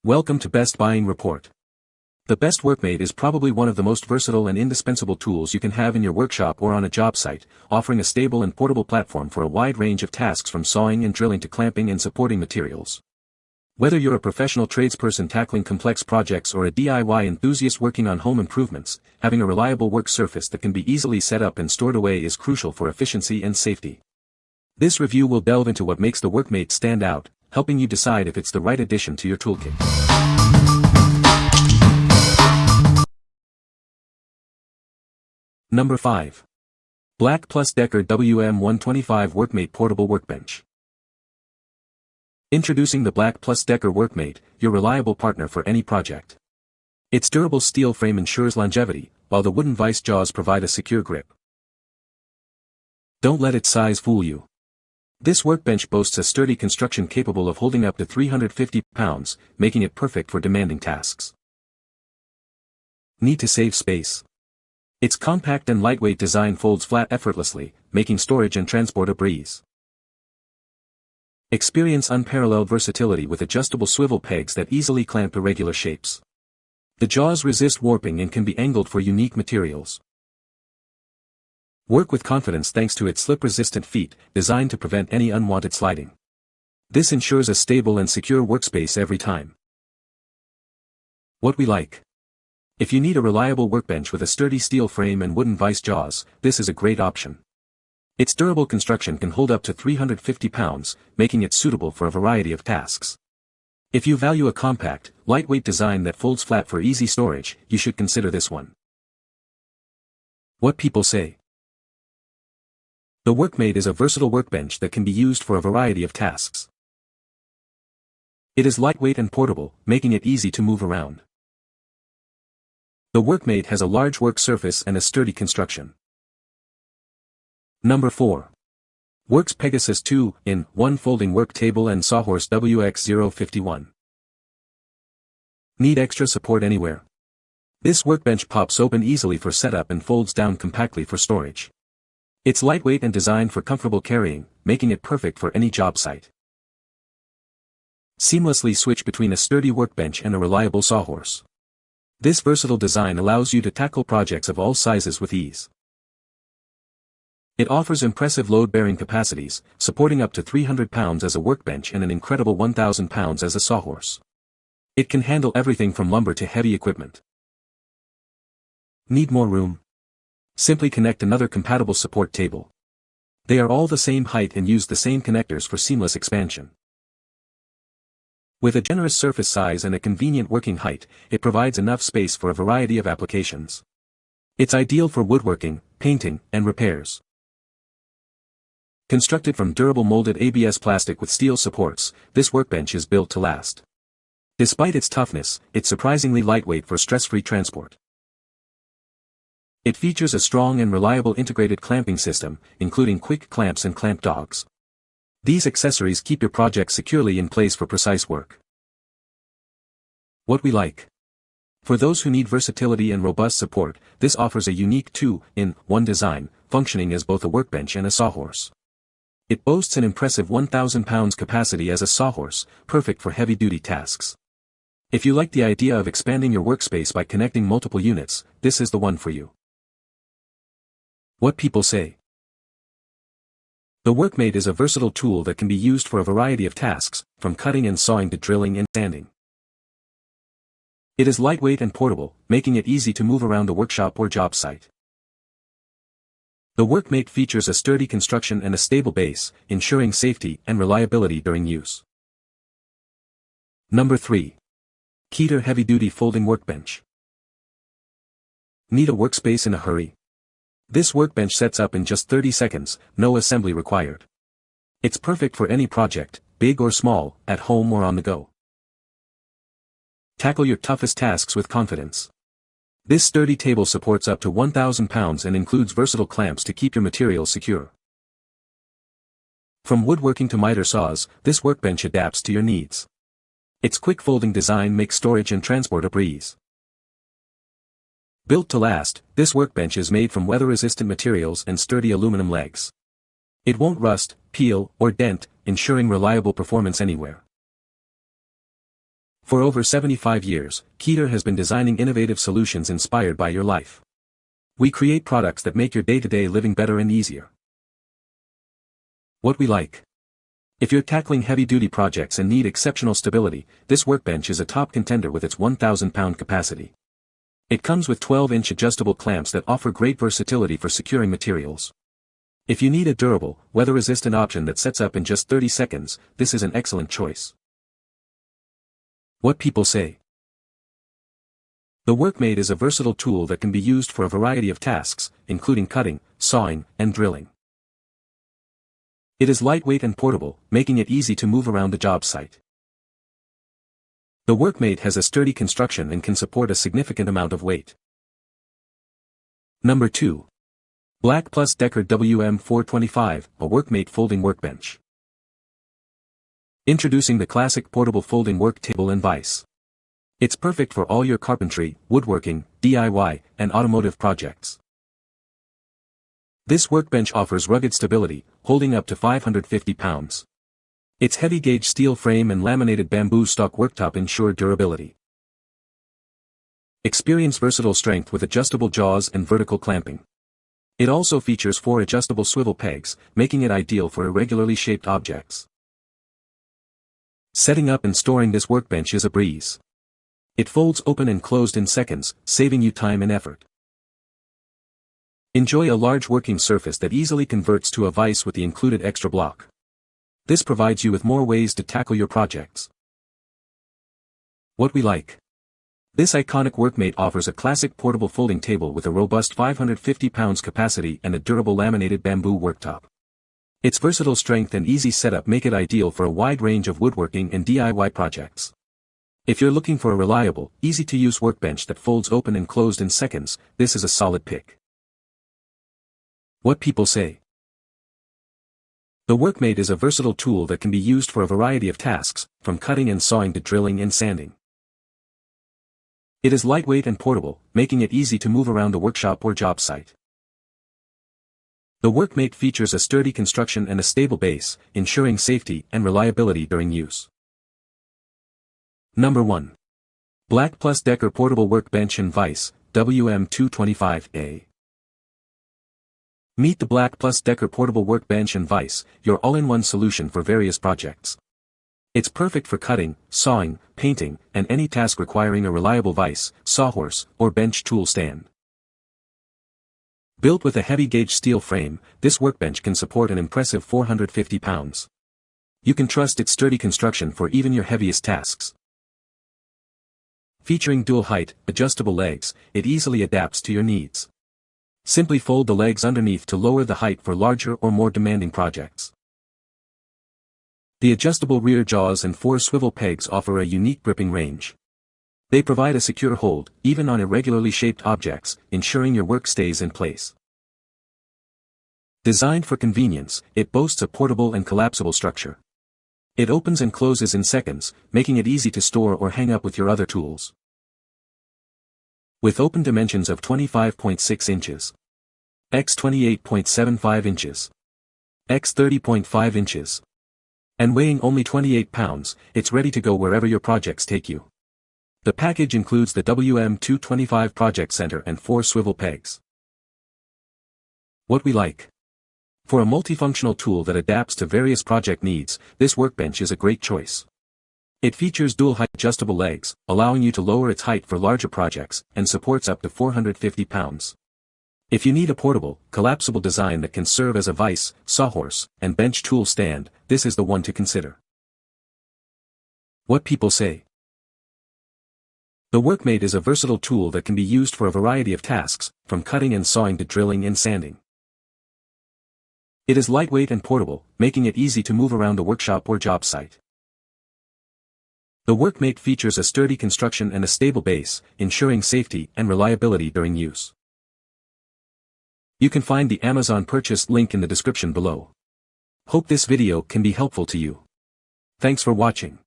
Welcome to Best Buying Report. The Best Workmate is probably one of the most versatile and indispensable tools you can have in your workshop or on a job site, offering a stable and portable platform for a wide range of tasks from sawing and drilling to clamping and supporting materials. Whether you're a professional tradesperson tackling complex projects or a DIY enthusiast working on home improvements, having a reliable work surface that can be easily set up and stored away is crucial for efficiency and safety. This review will delve into what makes the Workmate stand out, helping you decide if it's the right addition to your toolkit. Number 5. BLACK+DECKER WM125 Workmate Portable Workbench. Introducing the BLACK+DECKER Workmate, your reliable partner for any project. Its durable steel frame ensures longevity, while the wooden vise jaws provide a secure grip. Don't let its size fool you. This workbench boasts a sturdy construction capable of holding up to 350 pounds, making it perfect for demanding tasks. Need to save space? Its compact and lightweight design folds flat effortlessly, making storage and transport a breeze. Experience unparalleled versatility with adjustable swivel pegs that easily clamp irregular shapes. The jaws resist warping and can be angled for unique materials. Work with confidence thanks to its slip-resistant feet, designed to prevent any unwanted sliding. This ensures a stable and secure workspace every time. What we like. If you need a reliable workbench with a sturdy steel frame and wooden vise jaws, this is a great option. Its durable construction can hold up to 350 pounds, making it suitable for a variety of tasks. If you value a compact, lightweight design that folds flat for easy storage, you should consider this one. What people say. The Workmate is a versatile workbench that can be used for a variety of tasks. It is lightweight and portable, making it easy to move around. The Workmate has a large work surface and a sturdy construction. Number 4. Worx Pegasus 2-in-1 Folding Work Table and Sawhorse WX051. Need extra support anywhere? This workbench pops open easily for setup and folds down compactly for storage. It's lightweight and designed for comfortable carrying, making it perfect for any job site. Seamlessly switch between a sturdy workbench and a reliable sawhorse. This versatile design allows you to tackle projects of all sizes with ease. It offers impressive load-bearing capacities, supporting up to 300 pounds as a workbench and an incredible 1,000 pounds as a sawhorse. It can handle everything from lumber to heavy equipment. Need more room? Simply connect another compatible support table. They are all the same height and use the same connectors for seamless expansion. With a generous surface size and a convenient working height, it provides enough space for a variety of applications. It's ideal for woodworking, painting, and repairs. Constructed from durable molded ABS plastic with steel supports, this workbench is built to last. Despite its toughness, it's surprisingly lightweight for stress-free transport. It features a strong and reliable integrated clamping system, including quick clamps and clamp dogs. These accessories keep your project securely in place for precise work. What we like. For those who need versatility and robust support, this offers a unique 2-in-1 design, functioning as both a workbench and a sawhorse. It boasts an impressive 1,000 pounds capacity as a sawhorse, perfect for heavy-duty tasks. If you like the idea of expanding your workspace by connecting multiple units, this is the one for you. What people say. The Workmate is a versatile tool that can be used for a variety of tasks, from cutting and sawing to drilling and sanding. It is lightweight and portable, making it easy to move around the workshop or job site. The Workmate features a sturdy construction and a stable base, ensuring safety and reliability during use. Number 3. Keter Heavy-Duty Folding Workbench. Need a workspace in a hurry? This workbench sets up in just 30 seconds, no assembly required. It's perfect for any project, big or small, at home or on the go. Tackle your toughest tasks with confidence. This sturdy table supports up to 1,000 pounds and includes versatile clamps to keep your materials secure. From woodworking to miter saws, this workbench adapts to your needs. Its quick folding design makes storage and transport a breeze. Built to last, this workbench is made from weather-resistant materials and sturdy aluminum legs. It won't rust, peel, or dent, ensuring reliable performance anywhere. For over 75 years, Keter has been designing innovative solutions inspired by your life. We create products that make your day-to-day living better and easier. What we like. If you're tackling heavy-duty projects and need exceptional stability, this workbench is a top contender with its 1,000-pound capacity. It comes with 12-inch adjustable clamps that offer great versatility for securing materials. If you need a durable, weather-resistant option that sets up in just 30 seconds, this is an excellent choice. What people say. The Workmate is a versatile tool that can be used for a variety of tasks, including cutting, sawing, and drilling. It is lightweight and portable, making it easy to move around the job site. The Workmate has a sturdy construction and can support a significant amount of weight. Number 2. BLACK+DECKER WM425, a Workmate folding workbench. Introducing the classic portable folding work table and vise. It's perfect for all your carpentry, woodworking, DIY, and automotive projects. This workbench offers rugged stability, holding up to 550 pounds. Its heavy-gauge steel frame and laminated bamboo stock worktop ensure durability. Experience versatile strength with adjustable jaws and vertical clamping. It also features 4 adjustable swivel pegs, making it ideal for irregularly shaped objects. Setting up and storing this workbench is a breeze. It folds open and closed in seconds, saving you time and effort. Enjoy a large working surface that easily converts to a vise with the included extra block. This provides you with more ways to tackle your projects. What we like. This iconic Workmate offers a classic portable folding table with a robust 550 pounds capacity and a durable laminated bamboo worktop. Its versatile strength and easy setup make it ideal for a wide range of woodworking and DIY projects. If you're looking for a reliable, easy-to-use workbench that folds open and closed in seconds, this is a solid pick. What people say. The Workmate is a versatile tool that can be used for a variety of tasks, from cutting and sawing to drilling and sanding. It is lightweight and portable, making it easy to move around a workshop or job site. The Workmate features a sturdy construction and a stable base, ensuring safety and reliability during use. Number 1. BLACK+DECKER Portable Workbench and Vise, WM225A. Meet the BLACK+DECKER Portable Workbench and Vise, your all-in-one solution for various projects. It's perfect for cutting, sawing, painting, and any task requiring a reliable vise, sawhorse, or bench tool stand. Built with a heavy-gauge steel frame, this workbench can support an impressive 450 pounds. You can trust its sturdy construction for even your heaviest tasks. Featuring dual-height, adjustable legs, it easily adapts to your needs. Simply fold the legs underneath to lower the height for larger or more demanding projects. The adjustable rear jaws and 4 swivel pegs offer a unique gripping range. They provide a secure hold, even on irregularly shaped objects, ensuring your work stays in place. Designed for convenience, it boasts a portable and collapsible structure. It opens and closes in seconds, making it easy to store or hang up with your other tools. With open dimensions of 25.6 inches, x 28.75 inches, x 30.5 inches, and weighing only 28 pounds, it's ready to go wherever your projects take you. The package includes the WM225 project center and 4 swivel pegs. What we like. For a multifunctional tool that adapts to various project needs, this workbench is a great choice. It features dual-height adjustable legs, allowing you to lower its height for larger projects, and supports up to 450 pounds. If you need a portable, collapsible design that can serve as a vise, sawhorse, and bench tool stand, this is the one to consider. What people say. The Workmate is a versatile tool that can be used for a variety of tasks, from cutting and sawing to drilling and sanding. It is lightweight and portable, making it easy to move around a workshop or job site. The Workmate features a sturdy construction and a stable base, ensuring safety and reliability during use. You can find the Amazon purchase link in the description below. Hope this video can be helpful to you. Thanks for watching.